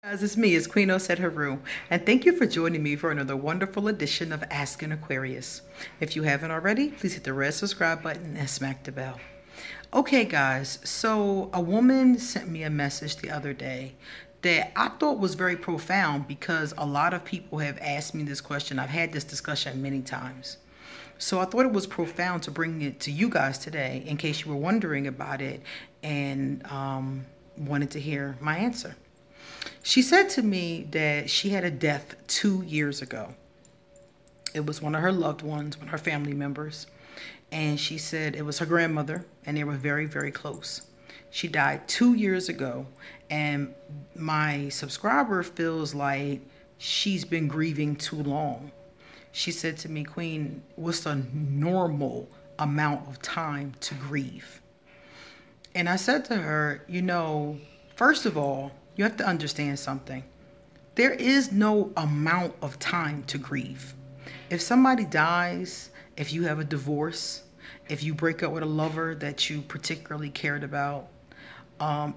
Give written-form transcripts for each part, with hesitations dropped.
Guys, it's me, it's Queen Osset Haru, and thank you for joining me for another wonderful edition of Ask an Aquarius. If you haven't already, please hit the red subscribe button and smack the bell. Okay, guys, so a woman sent me a message the other day that I thought was very profound because a lot of people have asked me this question. I've had this discussion many times. So I thought it was profound to bring it to you guys today in case you were wondering about it and wanted to hear my answer. She said to me that she had a death 2 years ago. It was one of her loved ones, one of her family members. And she said it was her grandmother, and they were very, very close. She died 2 years ago, and my subscriber feels like she's been grieving too long. She said to me, Queen, what's a normal amount of time to grieve? And I said to her, first of all, you have to understand something. There is no amount of time to grieve. If somebody dies, if you have a divorce, if you break up with a lover that you particularly cared about,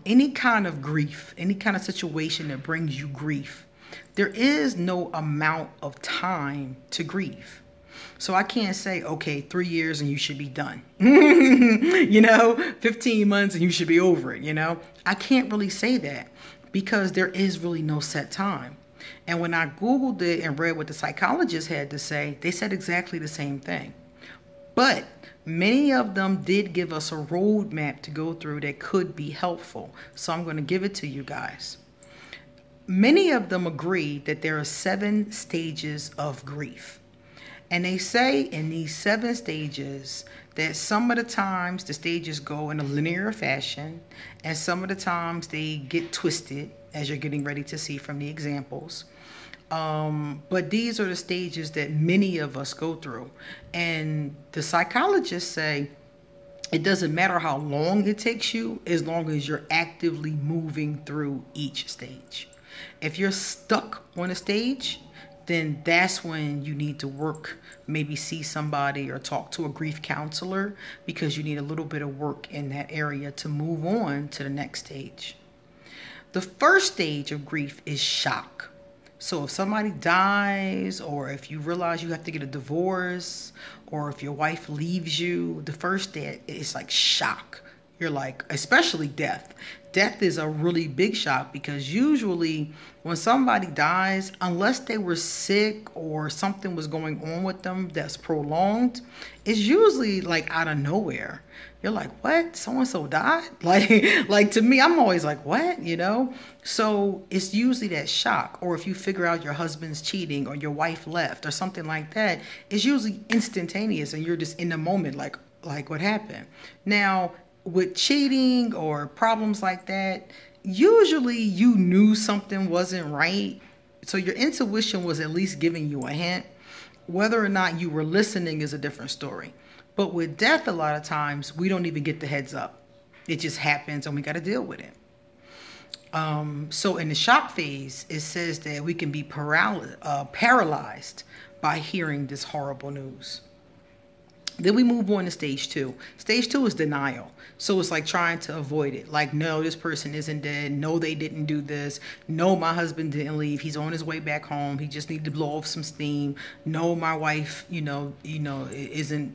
any kind of grief, any kind of situation that brings you grief, there is no amount of time to grieve. So I can't say, okay, 3 years and you should be done. 15 months and you should be over it, I can't really say that because there is really no set time. And when I Googled it and read what the psychologists had to say, they said exactly the same thing. But many of them did give us a roadmap to go through that could be helpful. So I'm going to give it to you guys. Many of them agree that there are 7 stages of grief. And they say in these 7 stages that some of the times the stages go in a linear fashion, and some of the times they get twisted, as you're getting ready to see from the examples. But these are the stages that many of us go through. And the psychologists say it doesn't matter how long it takes you, as long as you're actively moving through each stage. If you're stuck on a stage, then that's when you need to work, maybe see somebody or talk to a grief counselor, because you need a little bit of work in that area to move on to the next stage. The first stage of grief is shock. So if somebody dies, or if you realize you have to get a divorce, or if your wife leaves you, the first day is like shock. You're like, especially death. Death is a really big shock because usually when somebody dies, unless they were sick or something was going on with them that's prolonged, it's usually like out of nowhere. You're like, what? So-and-so died? Like to me, I'm always like, what? So it's usually that shock. Or if you figure out your husband's cheating or your wife left or something like that, it's usually instantaneous and you're just in the moment like what happened? Now, with cheating or problems like that, usually you knew something wasn't right. So your intuition was at least giving you a hint. Whether or not you were listening is a different story. But with death, a lot of times, we don't even get the heads up. It just happens and we got to deal with it. So in the shock phase, it says that we can be paralyzed by hearing this horrible news. Then we move on to stage 2. Stage 2 is denial. So it's like trying to avoid it. Like, no, this person isn't dead. No, they didn't do this. No, my husband didn't leave. He's on his way back home. He just needed to blow off some steam. No, my wife, isn't,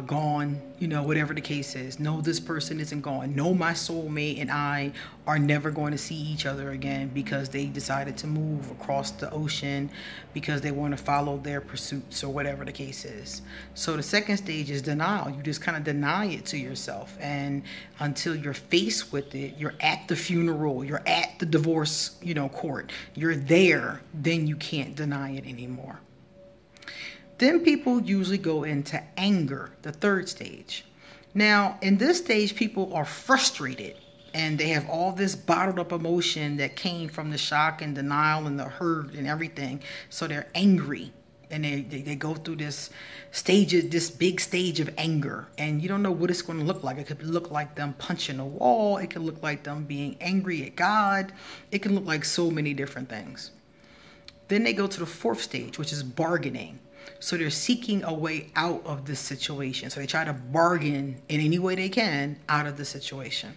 gone, whatever the case is. No, this person isn't gone. No, my soulmate and I are never going to see each other again because they decided to move across the ocean because they want to follow their pursuits or whatever the case is. So the second stage is denial. You just kind of deny it to yourself. And until you're faced with it, you're at the funeral, you're at the divorce, court, you're there, then you can't deny it anymore. Then people usually go into anger, the third stage. Now, in this stage, people are frustrated and they have all this bottled up emotion that came from the shock and denial and the hurt and everything. So they're angry and they go through this big stage of anger, and you don't know what it's going to look like. It could look like them punching a wall. It could look like them being angry at God. It can look like so many different things. Then they go to the fourth stage, which is bargaining. So they're seeking a way out of this situation. So they try to bargain in any way they can out of the situation.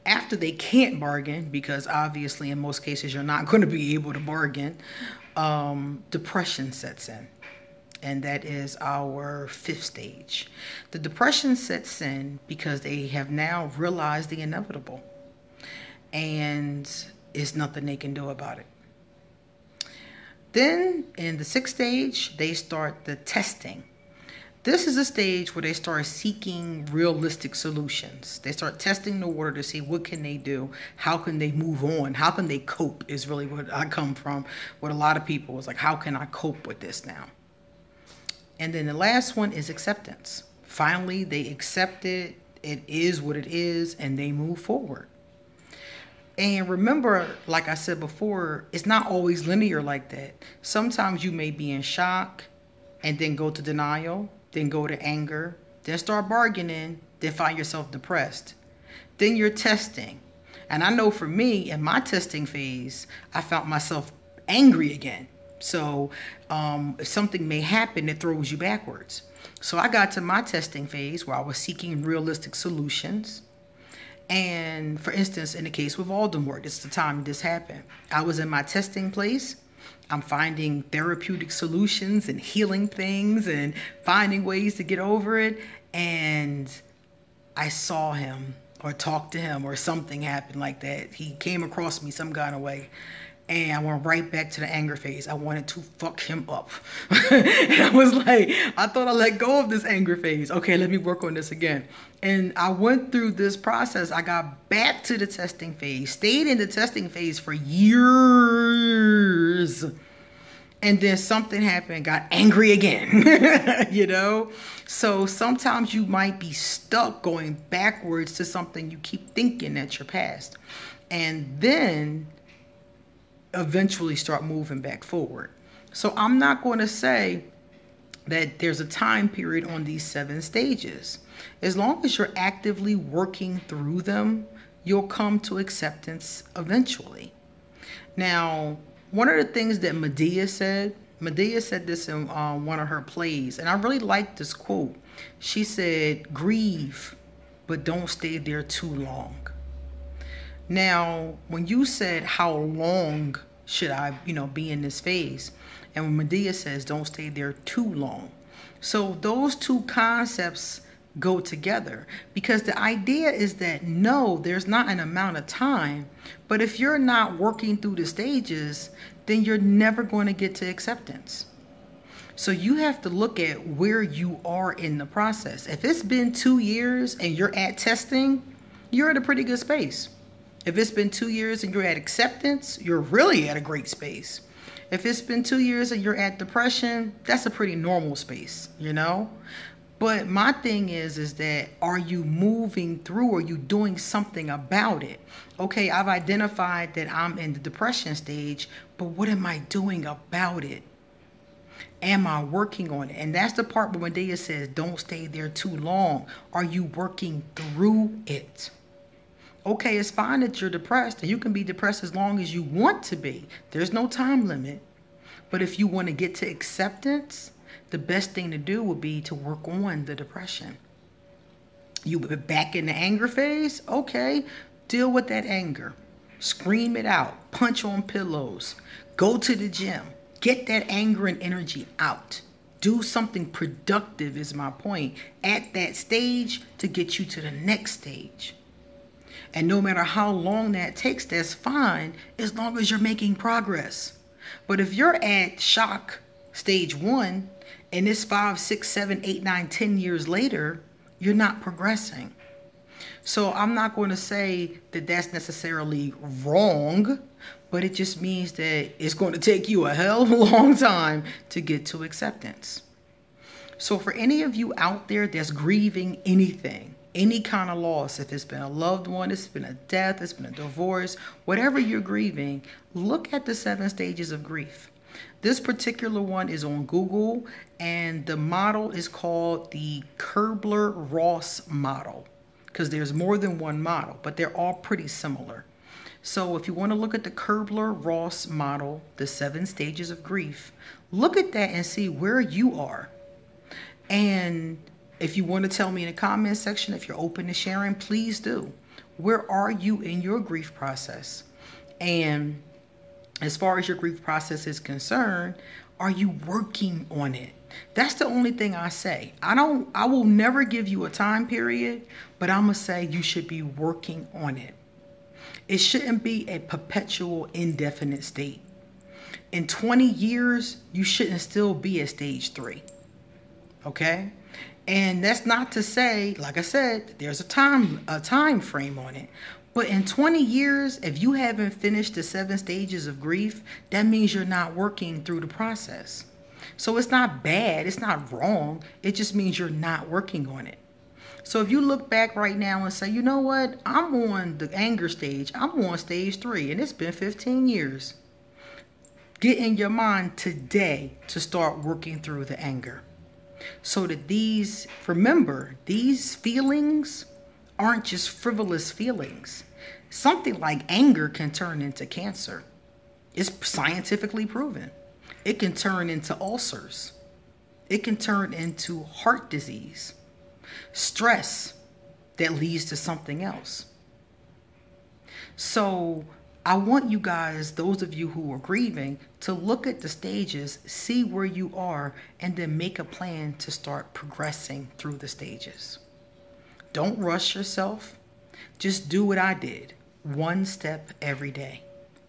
After they can't bargain, because obviously in most cases you're not going to be able to bargain, depression sets in. And that is our 5th stage. The depression sets in because they have now realized the inevitable. And there's nothing they can do about it. Then in the 6th stage, they start the testing. This is a stage where they start seeking realistic solutions. They start testing the water to see what can they do, how can they move on, how can they cope is really what I come from with a lot of people. It's like, how can I cope with this now? And then the last one is acceptance. Finally, they accept it. It is what it is, and they move forward. And remember, like I said before, it's not always linear like that. Sometimes you may be in shock and then go to denial, then go to anger, then start bargaining, then find yourself depressed. Then you're testing. And I know for me, in my testing phase, I found myself angry again. So if something may happen, it throws you backwards. So I got to my testing phase where I was seeking realistic solutions. And for instance, in the case with Voldemort, it's the time this happened. I was in my testing place. I'm finding therapeutic solutions and healing things and finding ways to get over it. And I saw him or talked to him or something happened like that. He came across me some kind of way. And I went right back to the anger phase. I wanted to fuck him up. And I was like, I thought I let go of this anger phase. Okay, let me work on this again. And I went through this process. I got back to the testing phase, stayed in the testing phase for years. And then something happened, got angry again, you know? So sometimes you might be stuck going backwards to something you keep thinking that's your past. And then eventually start moving back forward. So I'm not going to say that there's a time period on these 7 stages. As long as you're actively working through them, you'll come to acceptance eventually. Now, one of the things that Medea said this in one of her plays, and I really like this quote. She said, "Grieve, but don't stay there too long." Now, when you said how long should I, be in this phase, and when Medea says don't stay there too long. So those two concepts go together because the idea is that no, there's not an amount of time, but if you're not working through the stages, then you're never going to get to acceptance. So you have to look at where you are in the process. If it's been 2 years and you're at testing, you're at a pretty good space. If it's been 2 years and you're at acceptance, you're really at a great space. If it's been 2 years and you're at depression, that's a pretty normal space, But my thing is that are you moving through? Are you doing something about it? Okay, I've identified that I'm in the depression stage, but what am I doing about it? Am I working on it? And that's the part where Medea says, don't stay there too long. Are you working through it? Okay, it's fine that you're depressed, and you can be depressed as long as you want to be. There's no time limit. But if you want to get to acceptance, the best thing to do would be to work on the depression. You were back in the anger phase? Okay, deal with that anger. Scream it out. Punch on pillows. Go to the gym. Get that anger and energy out. Do something productive is my point at that stage to get you to the next stage. And no matter how long that takes, that's fine as long as you're making progress. But if you're at shock stage 1 and it's 5, 6, 7, 8, 9, 10 years later, you're not progressing. So I'm not going to say that that's necessarily wrong, but it just means that it's going to take you a hell of a long time to get to acceptance. So for any of you out there that's grieving anything, any kind of loss, if it's been a loved one, it's been a death, it's been a divorce, whatever you're grieving, look at the 7 stages of grief. This particular one is on Google, and the model is called the Kübler-Ross model, because there's more than one model, but they're all pretty similar. So if you want to look at the Kübler-Ross model, the 7 stages of grief, look at that and see where you are. And if you want to tell me in the comment section, if you're open to sharing, please do. Where are you in your grief process? And as far as your grief process is concerned, are you working on it? That's the only thing I say. I will never give you a time period, but I'm going to say you should be working on it. It shouldn't be a perpetual indefinite state. In 20 years, you shouldn't still be at stage 3. Okay? And that's not to say, like I said, there's a time frame on it. But in 20 years, if you haven't finished the 7 stages of grief, that means you're not working through the process. So it's not bad, it's not wrong, it just means you're not working on it. So if you look back right now and say, you know what, I'm on the anger stage, I'm on stage 3, and it's been 15 years. Get in your mind today to start working through the anger. So that remember, these feelings aren't just frivolous feelings. Something like anger can turn into cancer. It's scientifically proven. It can turn into ulcers. It can turn into heart disease. Stress that leads to something else. So I want you guys, those of you who are grieving, to look at the stages, see where you are, and then make a plan to start progressing through the stages. Don't rush yourself. Just do what I did. 1 step every day.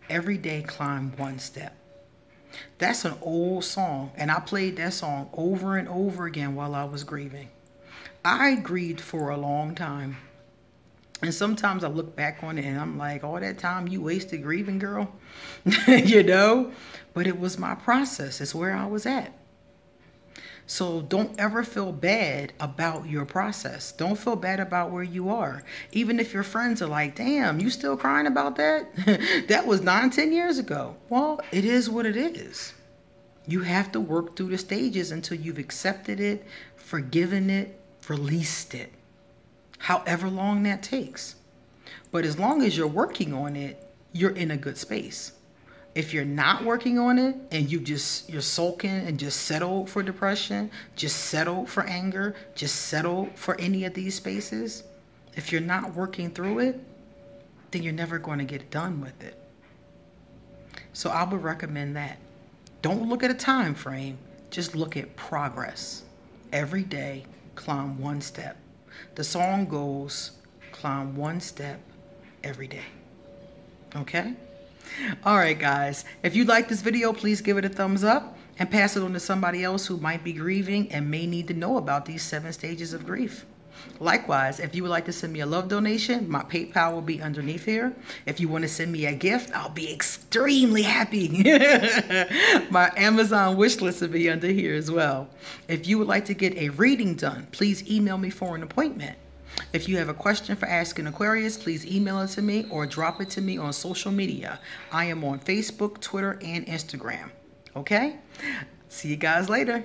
Every day climb 1 step. That's an old song, and I played that song over and over again while I was grieving. I grieved for a long time. And sometimes I look back on it and I'm like, all that time you wasted grieving, girl. You know? But it was my process. It's where I was at. So don't ever feel bad about your process. Don't feel bad about where you are. Even if your friends are like, damn, you still crying about that? That was 9-10 years ago. Well, it is what it is. You have to work through the stages until you've accepted it, forgiven it, released it. However long that takes. But as long as you're working on it, you're in a good space. If you're not working on it and you're sulking and just settle for depression, just settle for anger, just settle for any of these spaces, if you're not working through it, then you're never going to get done with it. So I would recommend that. Don't look at a time frame, just look at progress. Every day, climb 1 step. The song goes, climb 1 step every day. Okay? All right, guys. If you like this video, please give it a thumbs up and pass it on to somebody else who might be grieving and may need to know about these 7 stages of grief. Likewise, if you would like to send me a love donation, my PayPal will be underneath here. If you want to send me a gift, I'll be extremely happy. My Amazon wish list will be under here as well. If you would like to get a reading done, please email me for an appointment. If you have a question for Asking Aquarius, please email it to me or drop it to me on social media. I am on Facebook, Twitter, and Instagram. Okay? See you guys later.